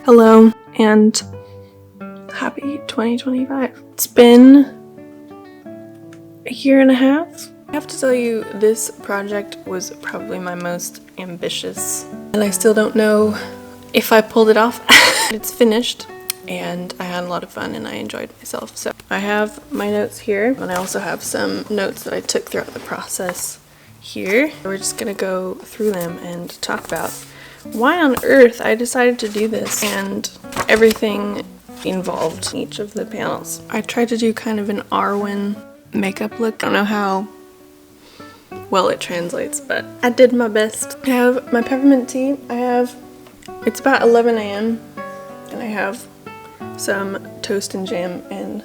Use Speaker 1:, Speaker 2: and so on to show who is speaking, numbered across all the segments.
Speaker 1: Hello and happy 2025. It's been a year and a half. I have to tell you, this project was probably my most ambitious, and I still don't know if I pulled it off. It's finished and I had a lot of fun and I enjoyed myself. So I have my notes here, and I also have some notes that I took throughout the process here. We're just gonna go through them and talk about why on earth I decided to do this and everything involved in each of the panels. I tried to do kind of an Arwen makeup look. I don't know how well it translates, but I did my best. I have my peppermint tea. It's about 11 a.m. and I have some toast and jam and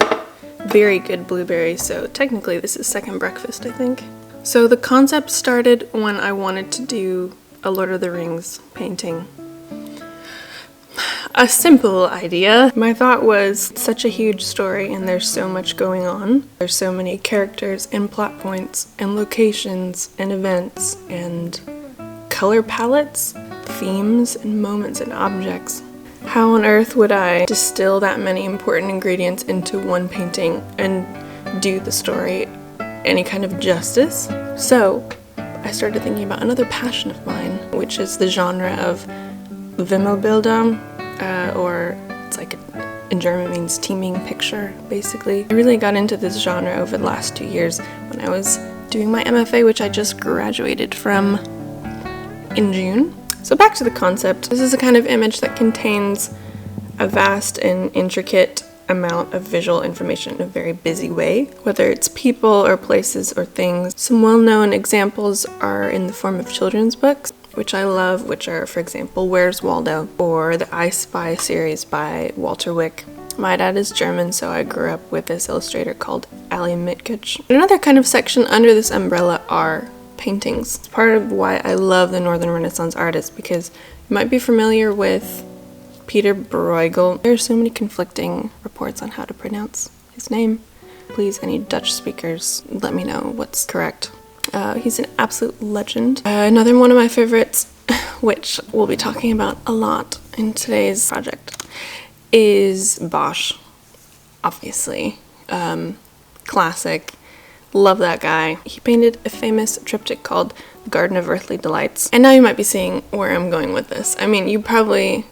Speaker 1: very good blueberries, so technically this is second breakfast, I think. So the concept started when I wanted to do a Lord of the Rings painting. A simple idea. My thought was, such a huge story and there's so much going on. There's so many characters and plot points and locations and events and color palettes, themes and moments and objects. How on earth would I distill that many important ingredients into one painting and do the story any kind of justice? So I started thinking about another passion of mine, which is the genre of Wimmelbildung, or it's like in German means teeming picture, basically. I really got into this genre over the last 2 years when I was doing my MFA, which I just graduated from in June. So back to the concept. This is a kind of image that contains a vast and intricate amount of visual information in a very busy way, whether it's people or places or things. Some well-known examples are in the form of children's books, which I love, which are, for example, Where's Waldo, or the I Spy series by Walter Wick. My dad is German, so I grew up with this illustrator called Ali Mitkich. Another kind of section under this umbrella are paintings. It's part of why I love the Northern Renaissance artists, because you might be familiar with Peter Bruegel. There are so many conflicting reports on how to pronounce his name. Please, any Dutch speakers, let me know what's correct. He's an absolute legend. Another one of my favorites, which we'll be talking about a lot in today's project, is Bosch. Obviously. Classic. Love that guy. He painted a famous triptych called The Garden of Earthly Delights. And now you might be seeing where I'm going with this. I mean, you probably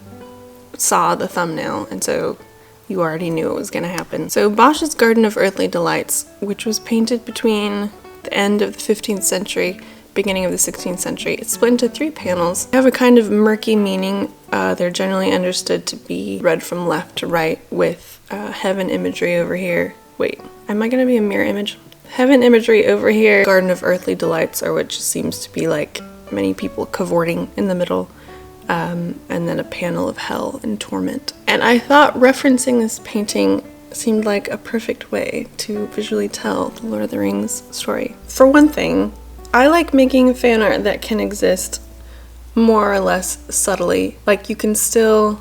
Speaker 1: saw the thumbnail, and so you already knew it was going to happen. So Bosch's Garden of Earthly Delights, which was painted between the end of the 15th century, beginning of the 16th century, it's split into 3 panels. They have a kind of murky meaning. They're generally understood to be read from left to right, with heaven imagery over here. Wait, am I going to be a mirror image? Heaven imagery over here. Garden of Earthly Delights, or which seems to be like many people cavorting in the middle. And then a panel of hell and torment. And I thought referencing this painting seemed like a perfect way to visually tell the Lord of the Rings story. For one thing, I like making fan art that can exist more or less subtly. Like, you can still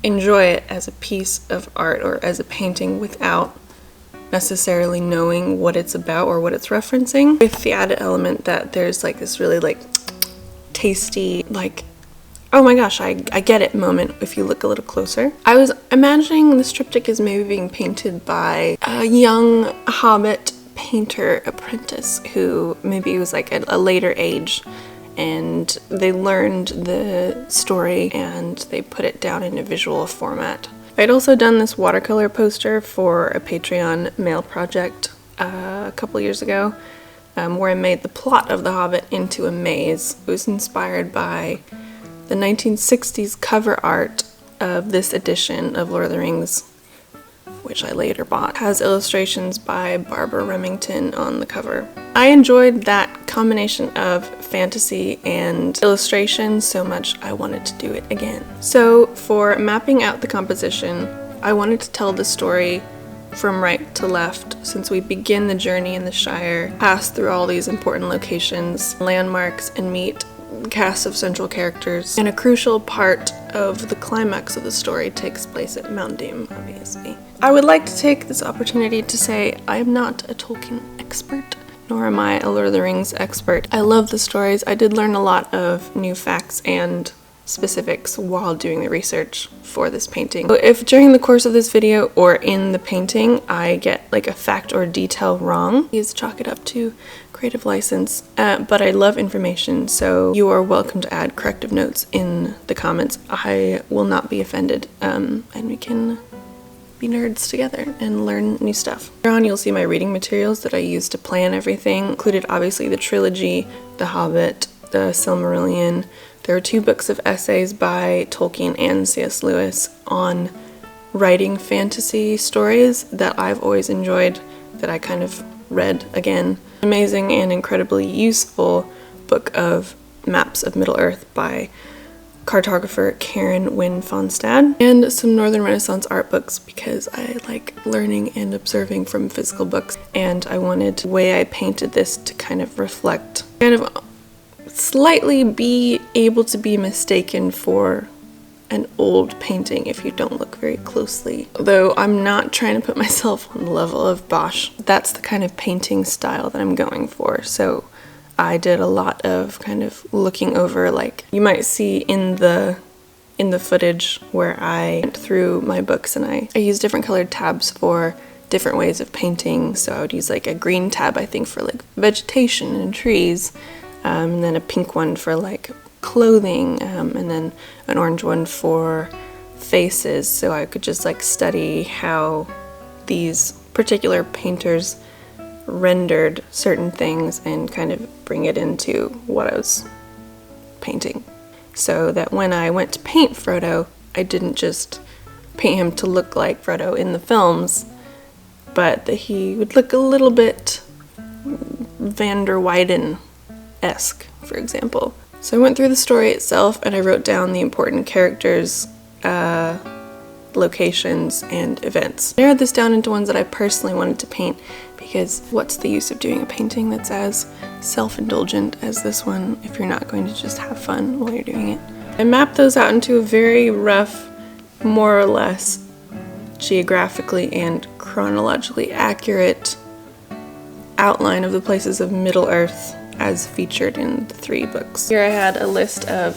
Speaker 1: enjoy it as a piece of art or as a painting without necessarily knowing what it's about or what it's referencing, with the added element that there's like this really like tasty, like, oh my gosh, I get it moment if you look a little closer. I was imagining this triptych is maybe being painted by a young Hobbit painter apprentice who maybe was like at a later age, and they learned the story and they put it down in a visual format. I'd also done this watercolor poster for a Patreon mail project a couple years ago, where I made the plot of The Hobbit into a maze. It was inspired by the 1960s cover art of this edition of Lord of the Rings, which I later bought. It has illustrations by Barbara Remington on the cover. I enjoyed that combination of fantasy and illustration so much I wanted to do it again. So for mapping out the composition, I wanted to tell the story from right to left, since we begin the journey in the Shire, pass through all these important locations, landmarks, and meet cast of central characters, and a crucial part of the climax of the story takes place at Mount Doom, obviously. I would like to take this opportunity to say I am not a Tolkien expert, nor am I a Lord of the Rings expert. I love the stories. I did learn a lot of new facts and specifics while doing the research for this painting. So if during the course of this video or in the painting I get like a fact or detail wrong, please chalk it up to creative license, but I love information, so you are welcome to add corrective notes in the comments. I will not be offended, and we can be nerds together and learn new stuff. Here on you'll see my reading materials that I use to plan everything. Included obviously the trilogy, The Hobbit, the Silmarillion. There are 2 books of essays by Tolkien and C.S. Lewis on writing fantasy stories that I've always enjoyed, that I kind of read again. Amazing and incredibly useful book of maps of Middle-earth by cartographer Karen Wynne Fonstad, and some Northern Renaissance art books because I like learning and observing from physical books, and I wanted the way I painted this to kind of reflect, kind of slightly be able to be mistaken for an old painting if you don't look very closely. Though I'm not trying to put myself on the level of Bosch. That's the kind of painting style that I'm going for. So I did a lot of kind of looking over, like you might see in the footage where I went through my books, and I used different colored tabs for different ways of painting. So I would use like a green tab I think for like vegetation and trees, and then a pink one for like clothing, and then an orange one for faces, so I could just like study how these particular painters rendered certain things and kind of bring it into what I was painting, so that when I went to paint Frodo, I didn't just paint him to look like Frodo in the films, but that he would look a little bit Van der Weyden-esque, for example. So I went through the story itself and I wrote down the important characters, locations, and events. I narrowed this down into ones that I personally wanted to paint, because what's the use of doing a painting that's as self-indulgent as this one if you're not going to just have fun while you're doing it. I mapped those out into a very rough, more or less geographically and chronologically accurate outline of the places of Middle-earth as featured in the 3 books. Here I had a list of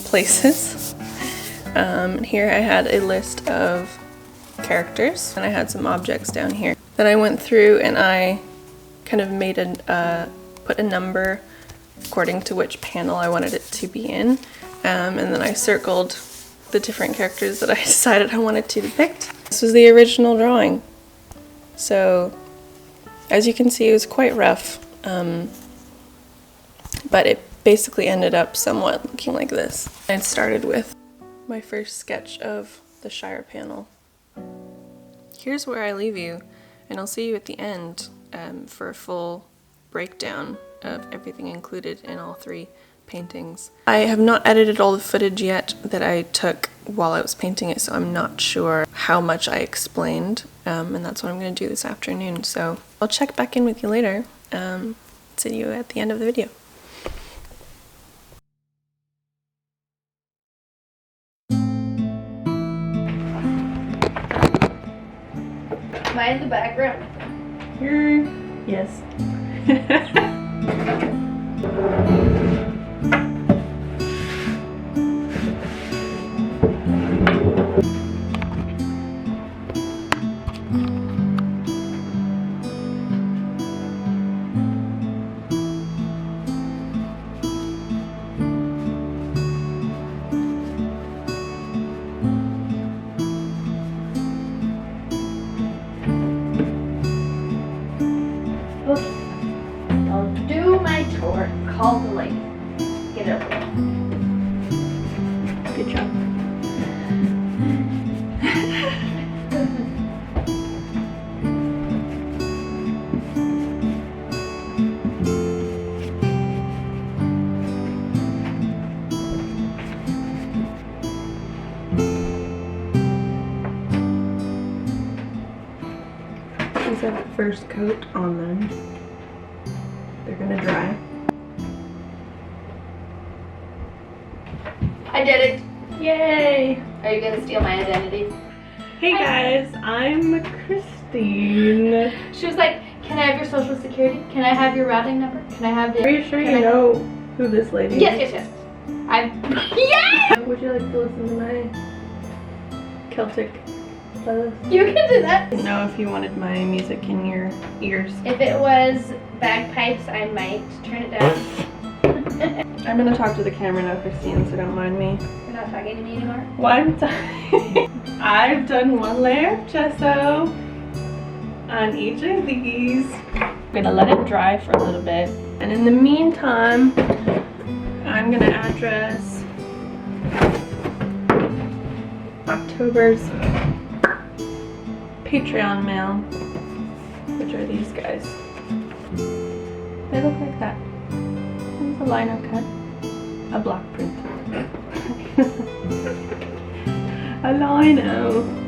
Speaker 1: places. Here I had a list of characters, and I had some objects down here. Then I went through and I kind of made put a number according to which panel I wanted it to be in, and then I circled the different characters that I decided I wanted to depict. This was the original drawing. So as you can see, it was quite rough. But it basically ended up somewhat looking like this. I started with my first sketch of the Shire panel. Here's where I leave you, and I'll see you at the end for a full breakdown of everything included in all 3 paintings. I have not edited all the footage yet that I took while I was painting it, so I'm not sure how much I explained, and that's what I'm going to do this afternoon. So I'll check back in with you later. See you at the end of the video.
Speaker 2: Am I in the background?
Speaker 1: Yes.
Speaker 2: Call the lady. Get over there.
Speaker 1: Good job. These have the first coat on them. They're gonna dry.
Speaker 2: I did it!
Speaker 1: Yay!
Speaker 2: Are you gonna steal my identity?
Speaker 1: Hey guys, I'm Christine.
Speaker 2: She was like, can I have your social security? Can I have your routing number? Can I have the...
Speaker 1: Are you sure you know who this lady is?
Speaker 2: Yes, yes, yes. I'm... Yes!
Speaker 1: Would you like to listen to my Celtic playlist?
Speaker 2: You can do that.
Speaker 1: I didn't know if you wanted my music in your ears.
Speaker 2: If it was bagpipes, I might turn it down.
Speaker 1: I'm gonna talk to the camera now, Christine, so don't mind me.
Speaker 2: You're not talking to me anymore?
Speaker 1: One time, I've done one layer of gesso on each of these. I'm gonna let it dry for a little bit. And in the meantime, I'm gonna address October's Patreon mail, which are these guys. They look like that. Here's a lino cut, a block print. A lino.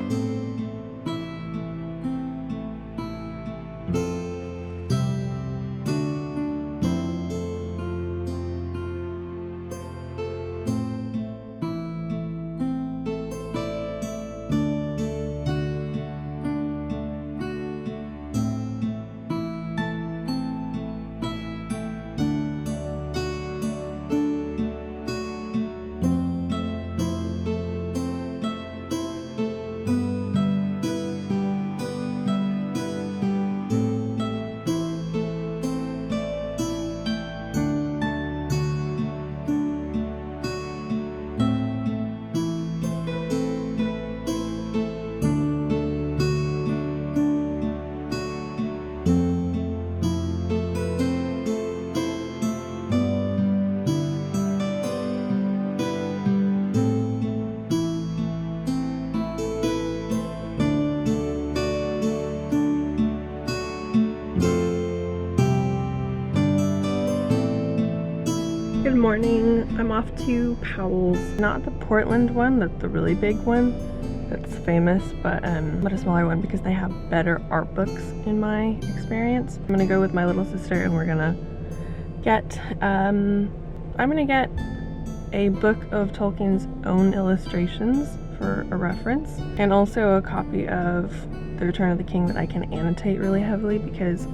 Speaker 1: Good morning. I'm off to Powell's. Not the Portland one, that's the really big one that's famous, but a smaller one because they have better art books in my experience. I'm gonna go with my little sister and we're gonna get I'm gonna get a book of Tolkien's own illustrations for a reference, and also a copy of The Return of the King that I can annotate really heavily because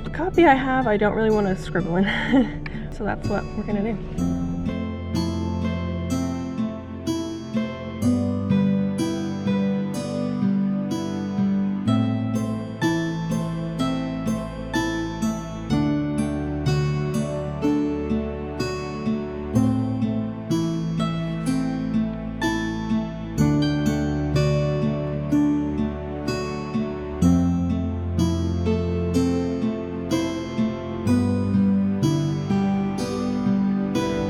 Speaker 1: the copy I have I don't really want to scribble in. So that's what we're gonna do.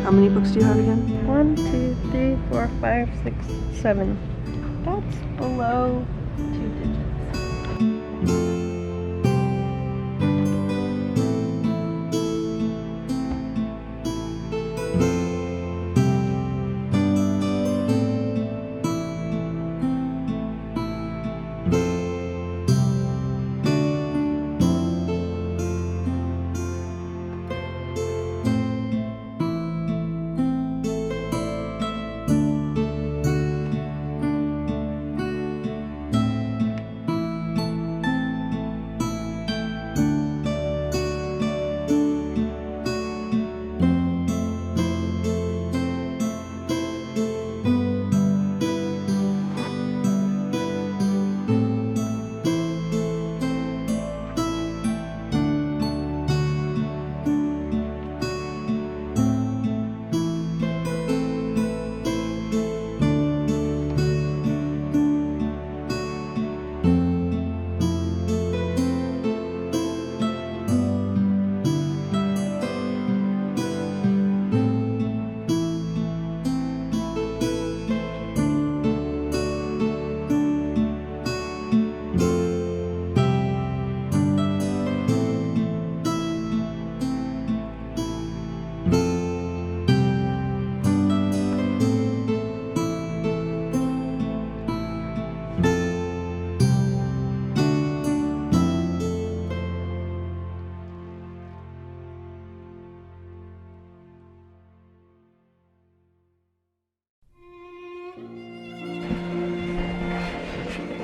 Speaker 1: How many books do you have again? 1, 2, 3, 4, 5, 6, 7. That's below 2 digits.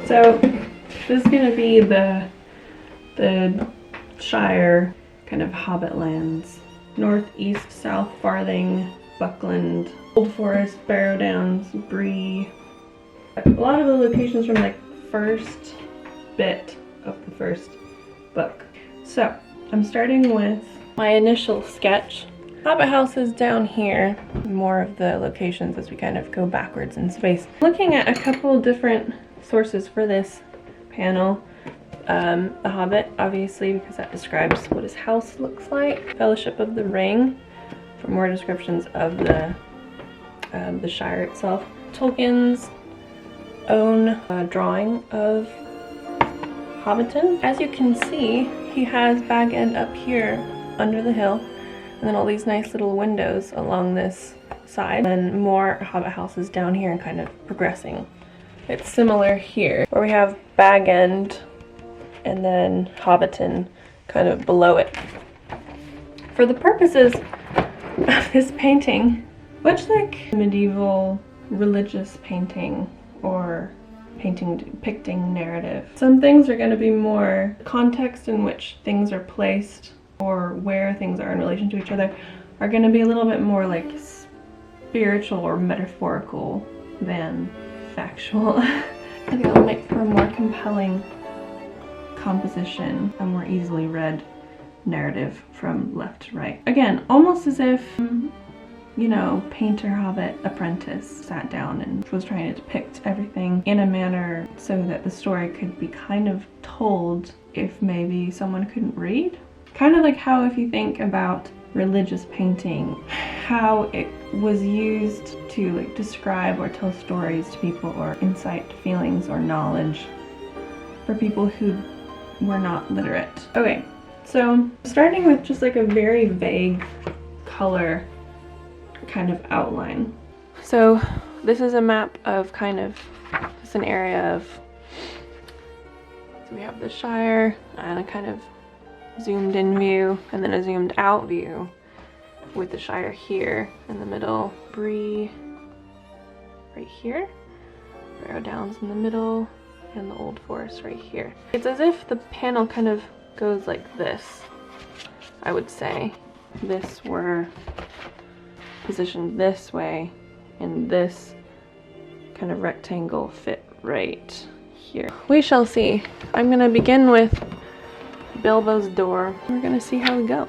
Speaker 1: So this is going to be the Shire kind of Hobbit lands. North, east, south, farthing, Buckland, Old Forest, Barrow Downs, Bree. A lot of the locations from like first bit of the first book. So I'm starting with my initial sketch. Hobbit house is down here. More of the locations as we kind of go backwards in space. Looking at a couple different sources for this panel. The Hobbit, obviously, because that describes what his house looks like. Fellowship of the Ring, for more descriptions of the Shire itself. Tolkien's own drawing of Hobbiton. As you can see, he has Bag End up here under the hill, and then all these nice little windows along this side, and more Hobbit houses down here and kind of progressing. It's similar here, where we have Bag End and then Hobbiton kind of below it. For the purposes of this painting, much like medieval religious painting or painting depicting narrative, some things are going to be more context in which things are placed or where things are in relation to each other are going to be a little bit more like spiritual or metaphorical than factual. I think it'll make for a more compelling composition, a more easily read narrative from left to right. Again, almost as if, you know, painter, hobbit, apprentice sat down and was trying to depict everything in a manner so that the story could be kind of told if maybe someone couldn't read. Kind of like how, if you think about religious painting, how it was used to like describe or tell stories to people or incite feelings or knowledge for people who were not literate. Okay, so starting with just like a very vague color kind of outline. So this is a map of kind of, it's an area of, so we have the Shire and a kind of zoomed in view and then a zoomed out view with the Shire here in the middle, Bree right here, Barrow Downs in the middle, and the Old Forest right here. It's as if the panel kind of goes like this, I would say. This were positioned this way, and this kind of rectangle fit right here. We shall see. I'm gonna begin with Bilbo's door. We're gonna see how we go.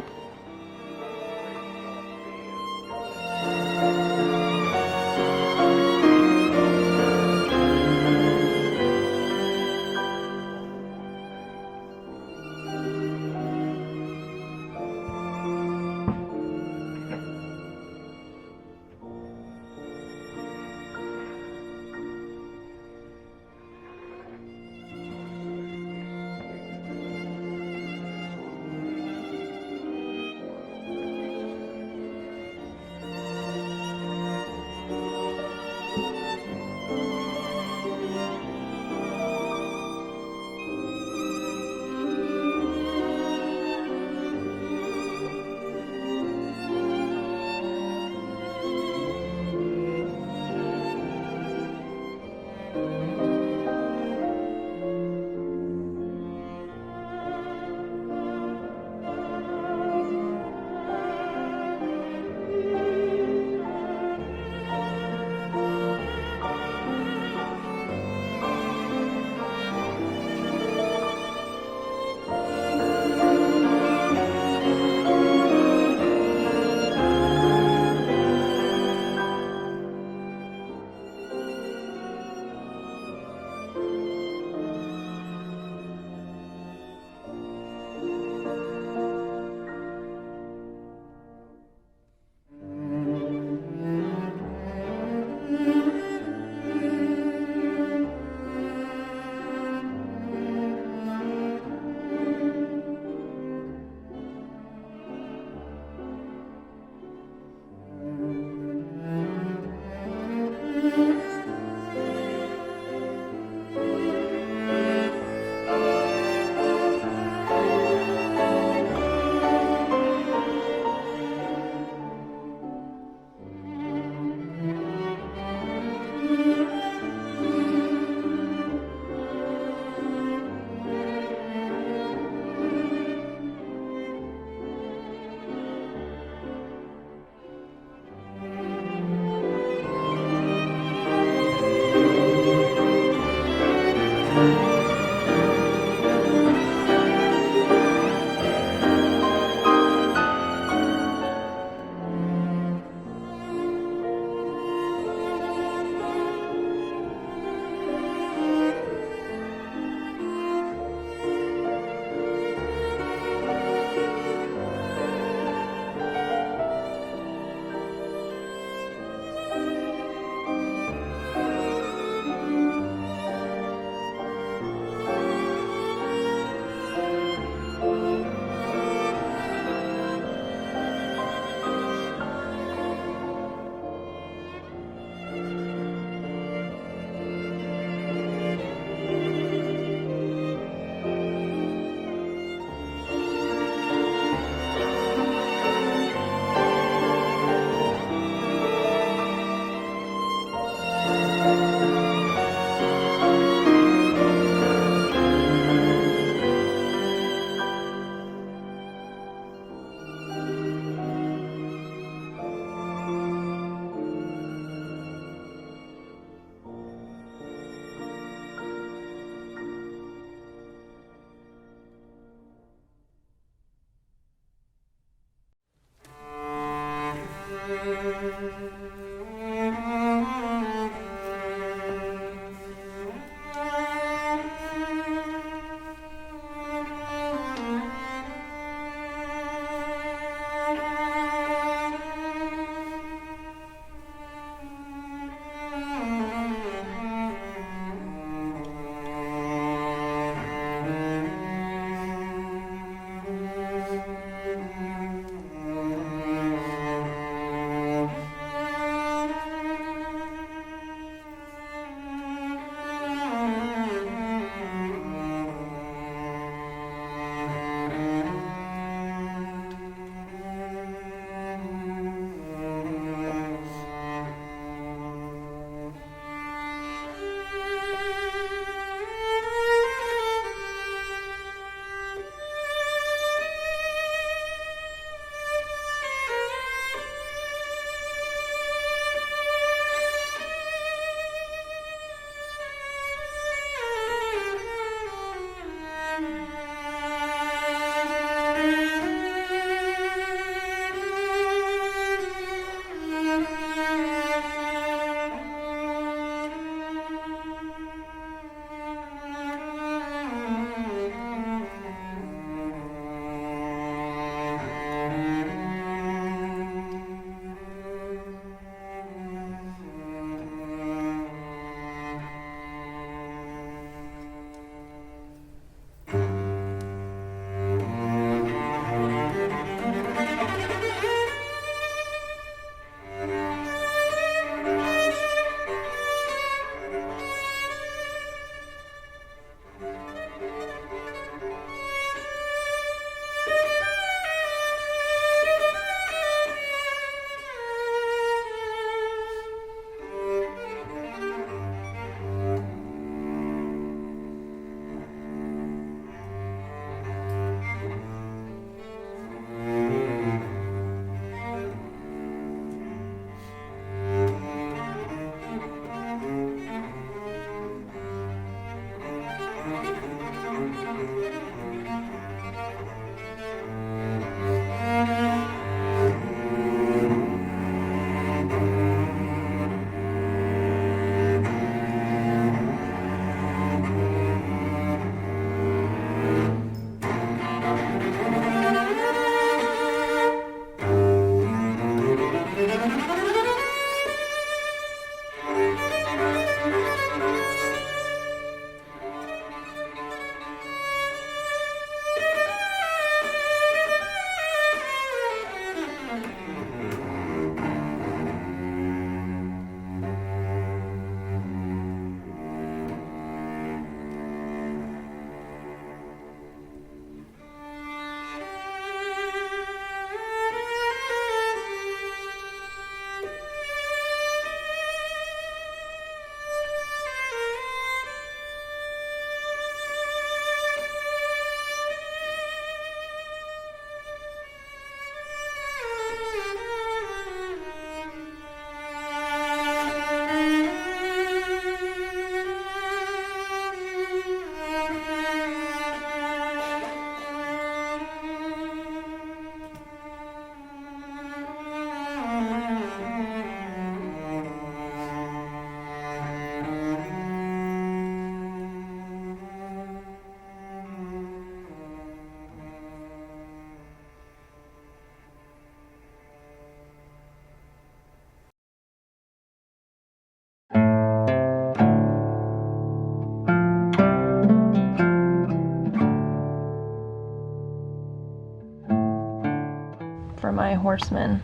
Speaker 1: my horsemen.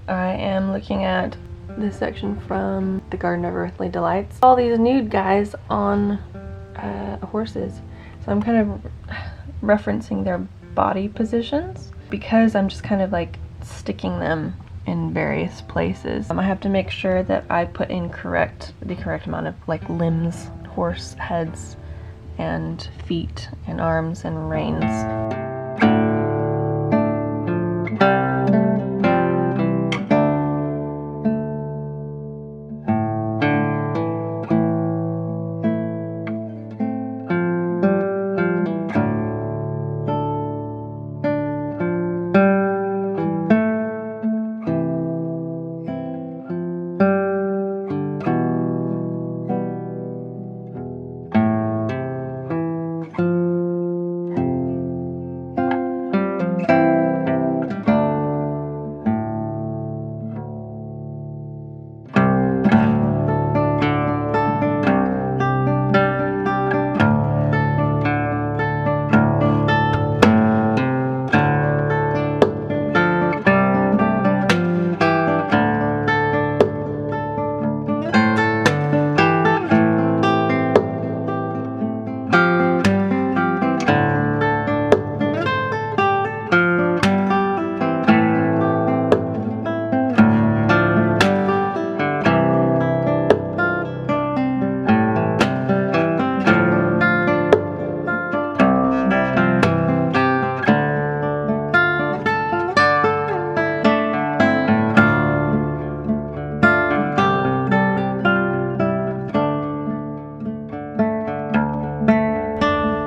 Speaker 1: I am looking at this section from The Garden of Earthly Delights. All these nude guys on horses. So I'm kind of referencing their body positions because I'm just kind of like sticking them in various places. I have to make sure that I put in the correct amount of like limbs, horse heads, and feet, and arms, and reins.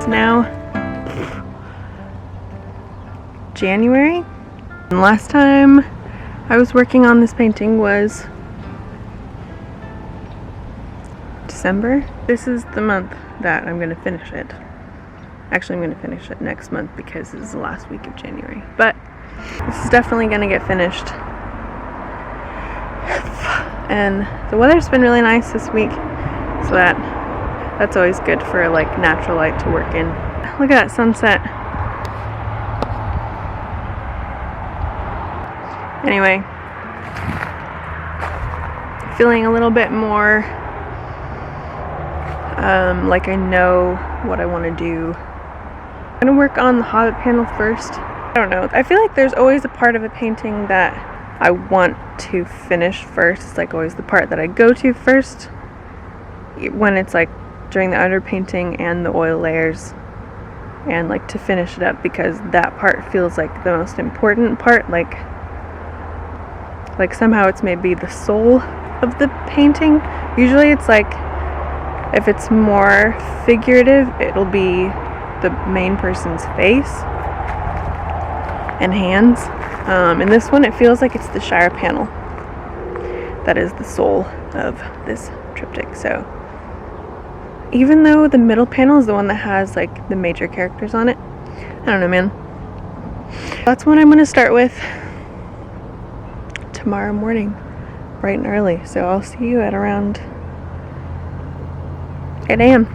Speaker 1: Now January, and last time I was working on this painting was December. This is the month that I'm going to finish it. Actually, I'm going to finish it next month because this is the last week of January, but this is definitely going to get finished. And the weather's been really nice this week, so that's always good for like natural light to work in. Look at that sunset. Anyway, feeling a little bit more like I know what I want to do. I'm gonna work on the Hobbit panel first. I don't know. I feel like there's always a part of a painting that I want to finish first. It's like always the part that I go to first when it's like during the underpainting and the oil layers, and like to finish it up because that part feels like the most important part, like somehow it's maybe the soul of the painting. Usually it's like if it's more figurative, it'll be the main person's face and hands. In this one it feels like it's the Shire panel that is the soul of this triptych. So even though the middle panel is the one that has like the major characters on it, I don't know, man. That's what I'm going to start with tomorrow morning, bright and early. So I'll see you at around 8 a.m.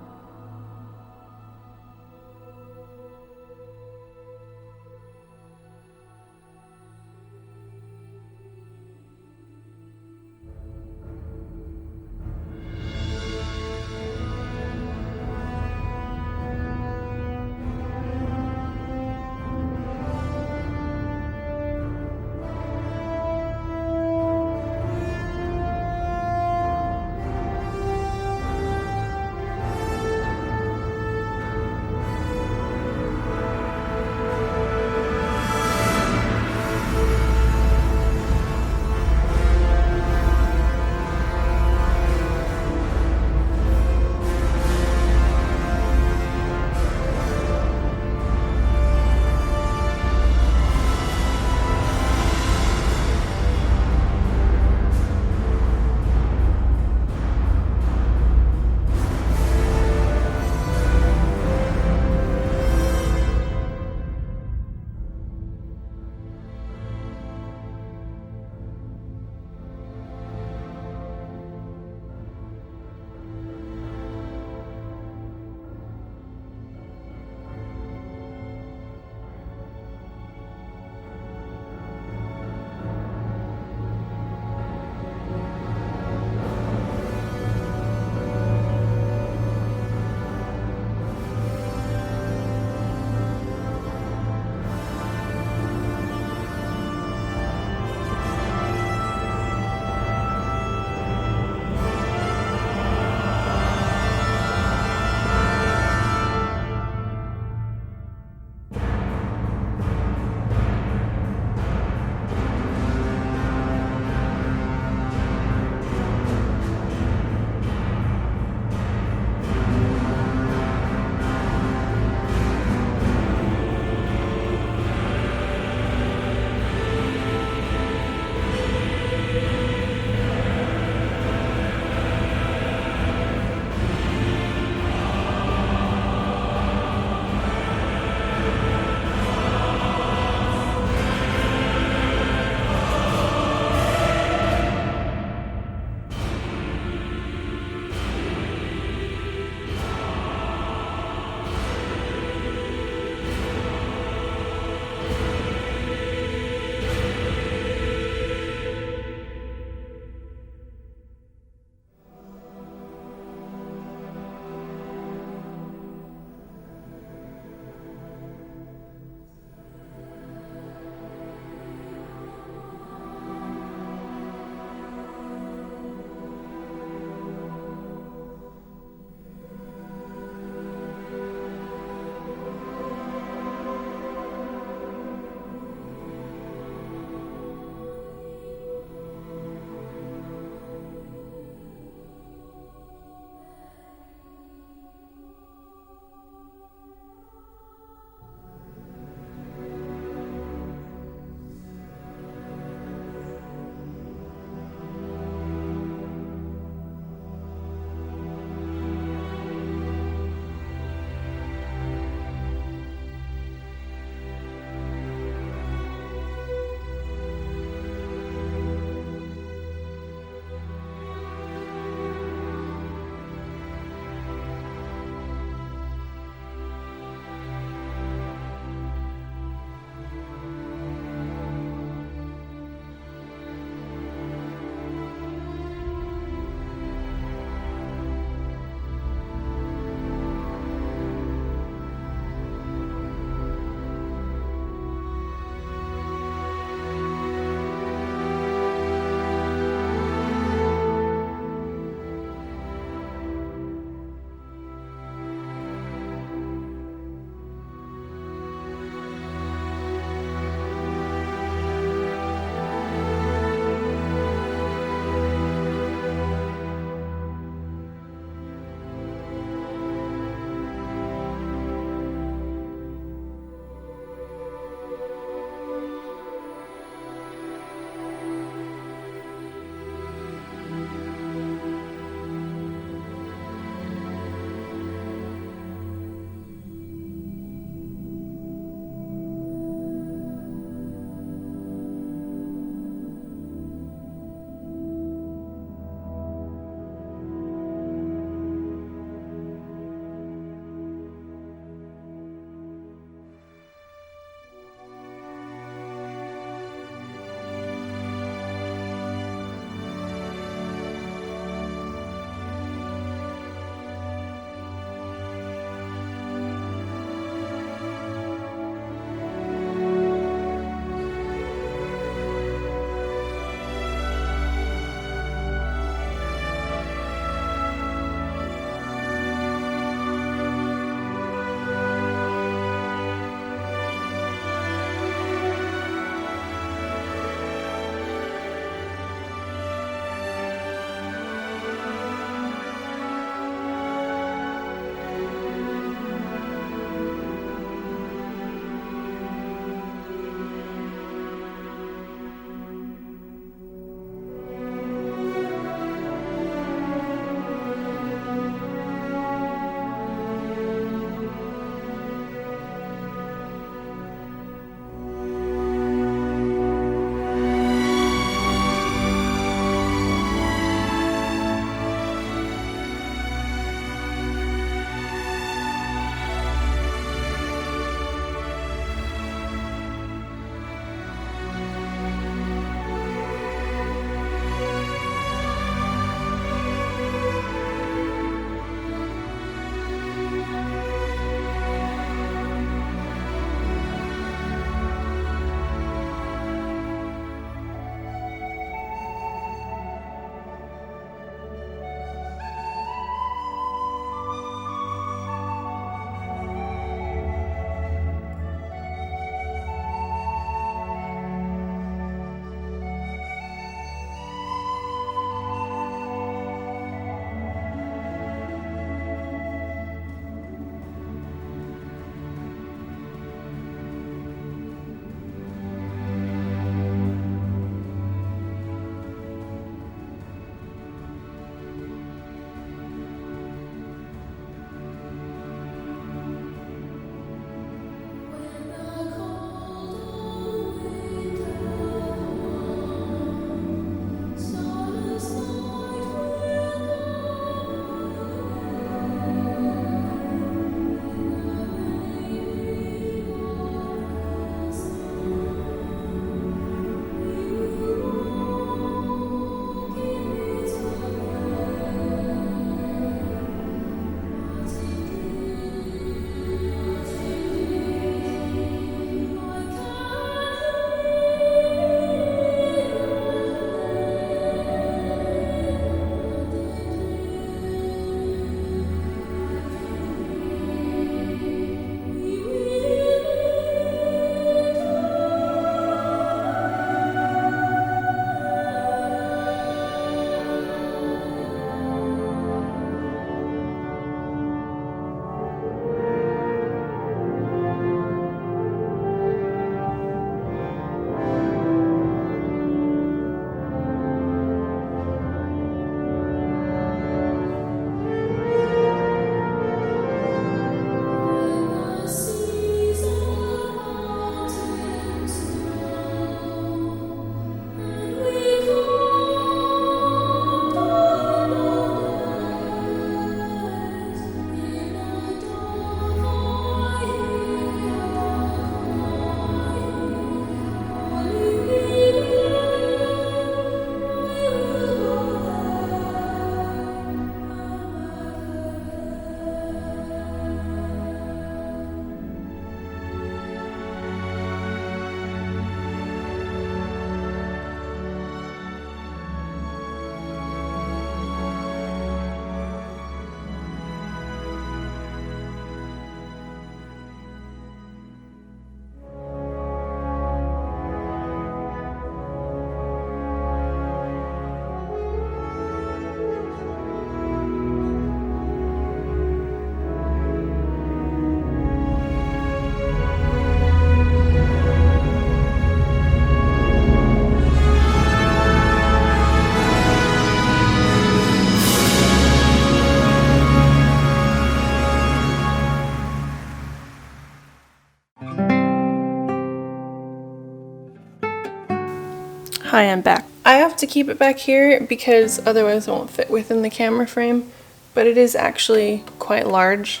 Speaker 1: Hi, I'm back. I have to keep it back here because otherwise it won't fit within the camera frame, but it is actually quite large.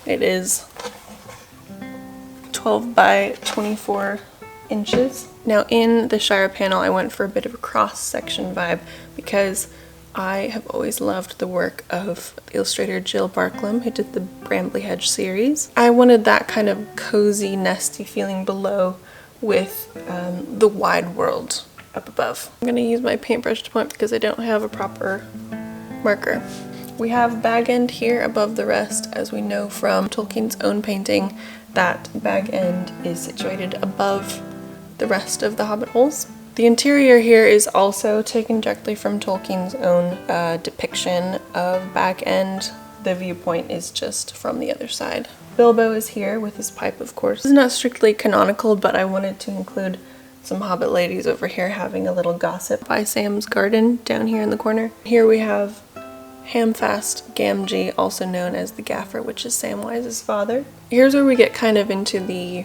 Speaker 1: It is 12 by 24 inches. Now in the Shire panel I went for a bit of a cross-section vibe because I have always loved the work of illustrator Jill Barklam, who did the Brambley Hedge series. I wanted that kind of cozy, nesty feeling below with the wide world up above. I'm gonna use my paintbrush to point because I don't have a proper marker. We have bag end here above the rest, as we know from Tolkien's own painting that bag end is situated above the rest of the Hobbit holes. The interior here is also taken directly from Tolkien's own depiction of bag end. The viewpoint is just from the other side. Bilbo is here with his pipe, of course. This is not strictly canonical, but I wanted to include some Hobbit ladies over here having a little gossip by Sam's garden down here in the corner. Here we have Hamfast Gamgee, also known as the Gaffer, which is Samwise's father. Here's where we get kind of into the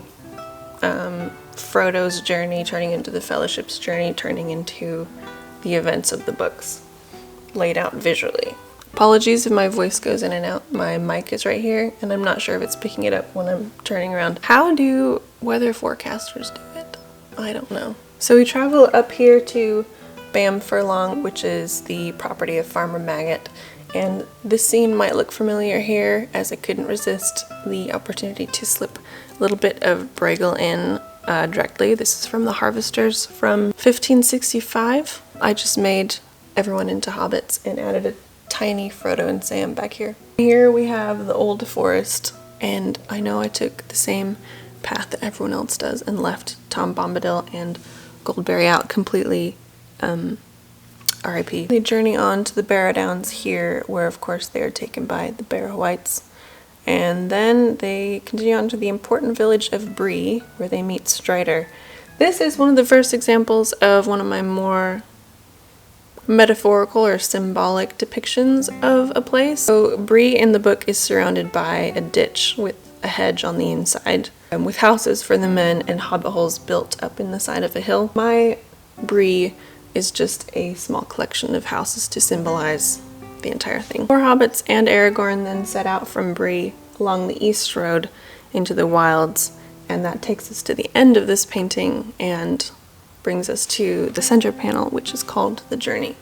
Speaker 1: Frodo's journey turning into the Fellowship's journey, turning into the events of the books laid out visually. Apologies if my voice goes in and out. My mic is right here and I'm not sure if it's picking it up when I'm turning around. How do weather forecasters do it? I don't know. So we travel up here to Bam Furlong, which is the property of Farmer Maggot, and this scene might look familiar here as I couldn't resist the opportunity to slip a little bit of Bragel in directly. This is from The Harvesters from 1565. I just made everyone into hobbits and added a tiny Frodo and Sam back here. Here we have the old forest, and I know I took the same path that everyone else does and left Tom Bombadil and Goldberry out completely. R.I.P. They journey on to the Barrow Downs here, where of course they are taken by the Barrow-wights, and then they continue on to the important village of Bree, where they meet Strider. This is one of the first examples of one of my more metaphorical or symbolic depictions of a place. So Bree in the book is surrounded by a ditch with a hedge on the inside, with houses for the men and hobbit holes built up in the side of a hill. My Bree is just a small collection of houses to symbolize the entire thing. Four hobbits and Aragorn then set out from Bree along the east road into the wilds, and that takes us to the end of this painting and brings us to the center panel, which is called The Journey.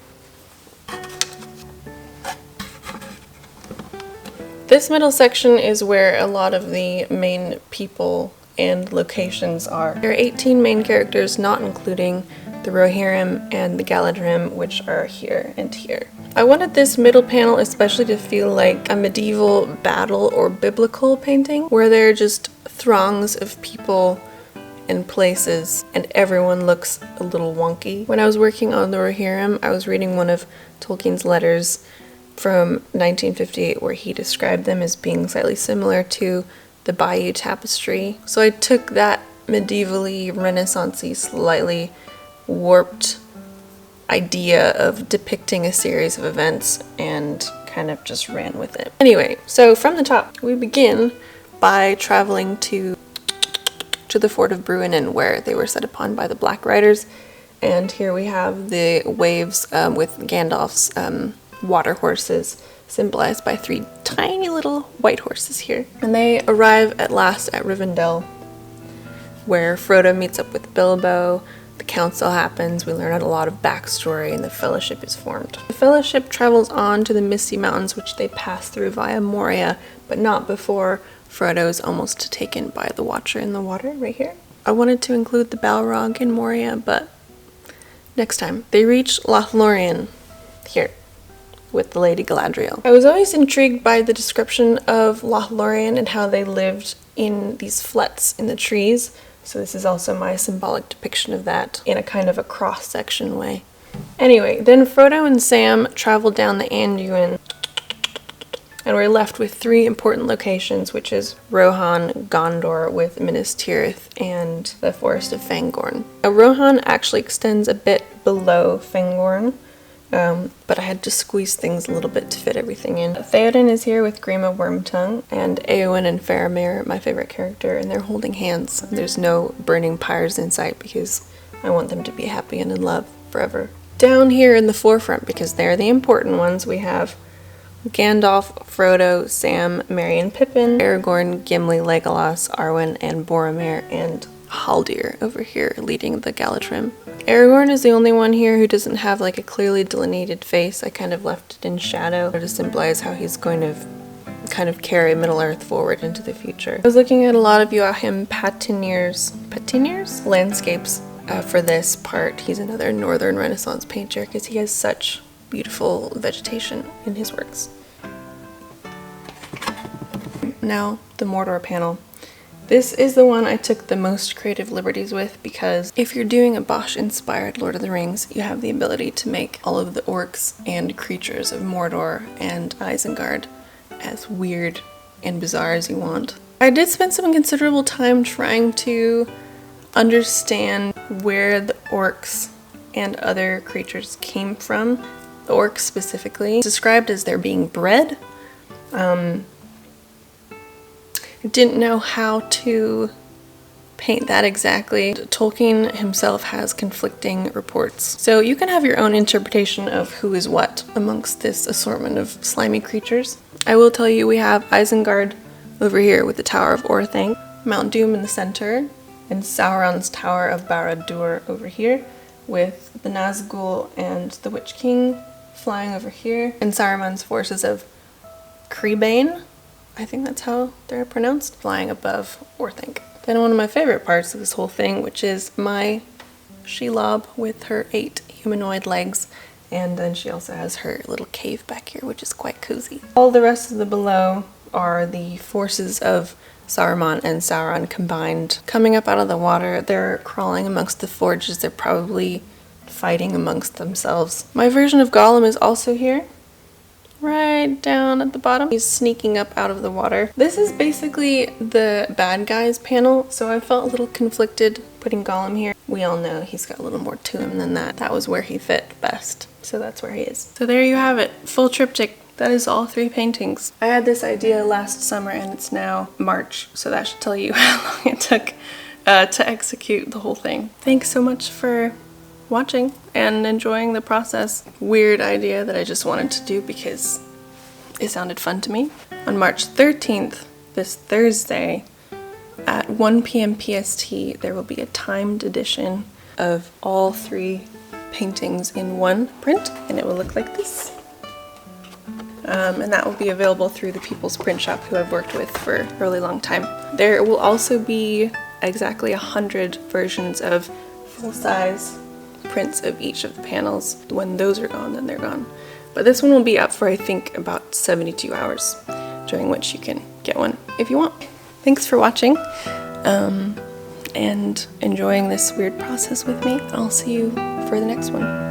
Speaker 1: This middle section is where a lot of the main people and locations are. There are 18 main characters, not including the Rohirrim and the Galadrim, which are here and here. I wanted this middle panel especially to feel like a medieval battle or biblical painting, where there are just throngs of people and places and everyone looks a little wonky. When I was working on the Rohirrim, I was reading one of Tolkien's letters from 1958 where he described them as being slightly similar to the Bayeux Tapestry. So I took that medievally, renaissance-y, slightly warped idea of depicting a series of events and kind of just ran with it. Anyway, so from the top, we begin by traveling to the fort of Bruinen, where they were set upon by the Black Riders, and here we have the waves with Gandalf's water horses, symbolized by three tiny little white horses here. And they arrive at last at Rivendell, where Frodo meets up with Bilbo. The council happens, we learn a lot of backstory, and the Fellowship is formed. The Fellowship travels on to the Misty Mountains, which they pass through via Moria, but not before Frodo is almost taken by the Watcher in the water right here. I wanted to include the Balrog in Moria, but next time. They reach Lothlorien here with the Lady Galadriel. I was always intrigued by the description of Lothlorien and how they lived in these flets in the trees. So this is also my symbolic depiction of that in a kind of a cross-section way. Anyway, then Frodo and Sam travel down the Anduin, and we're left with three important locations, which is Rohan, Gondor with Minas Tirith, and the Forest of Fangorn. Now, Rohan actually extends a bit below Fangorn, but I had to squeeze things a little bit to fit everything in. Theoden is here with Grima Wormtongue, and Eowyn and Faramir, my favorite character, and they're holding hands. There's no burning pyres in sight because I want them to be happy and in love. forever. Down here in the forefront, because they're the important ones, we have Gandalf, Frodo, Sam, Merry and Pippin, Aragorn, Gimli, Legolas, Arwen, and Boromir, and Haldir over here leading the Galadrim. Aragorn is the only one here who doesn't have like a clearly delineated face. I kind of left it in shadow to symbolize how he's going to kind of carry Middle-earth forward into the future. I was looking at a lot of Joachim Patinier's landscapes for this part. He's another Northern Renaissance painter because he has such beautiful vegetation in his works. Now, the Mordor panel. This is the one I took the most creative liberties with because if you're doing a Bosch-inspired Lord of the Rings, you have the ability to make all of the orcs and creatures of Mordor and Isengard as weird and bizarre as you want. I did spend some considerable time trying to understand where the orcs and other creatures came from. The orcs specifically, described as they're being bred. Didn't know how to paint that exactly. Tolkien himself has conflicting reports. So you can have your own interpretation of who is what amongst this assortment of slimy creatures. I will tell you we have Isengard over here with the Tower of Orthanc, Mount Doom in the center, and Sauron's Tower of Barad-dûr over here, with the Nazgul and the Witch King flying over here, and Saruman's forces of Creebane, I think that's how they're pronounced, flying above Orthanc. Then one of my favorite parts of this whole thing, which is my Shelob with her 8 humanoid legs, and then she also has her little cave back here, which is quite cozy. All the rest of the below are the forces of Saruman and Sauron combined. Coming up out of the water, they're crawling amongst the forges, they're probably fighting amongst themselves. My version of Gollum is also here, right down at the bottom. He's sneaking up out of the water. This is basically the bad guys panel, so I felt a little conflicted putting Gollum here. We all know he's got a little more to him than that. That was where he fit best, so that's where he is. So there you have it, full triptych. That is all 3 paintings. I had this idea last summer and it's now March, so that should tell you how long it took to execute the whole thing. Thanks so much for watching and enjoying the process. Weird idea that I just wanted to do because it sounded fun to me. On March 13th, this Thursday, at 1 p.m. PST, there will be a timed edition of all 3 paintings in one print, and it will look like this. And that will be available through the People's Print Shop, who I've worked with for a really long time. There will also be exactly 100 versions of full-size prints of each of the panels. When those are gone, then they're gone. But this one will be up for, I think, about 72 hours, during which you can get one if you want. Thanks for watching, and enjoying this weird process with me. I'll see you for the next one.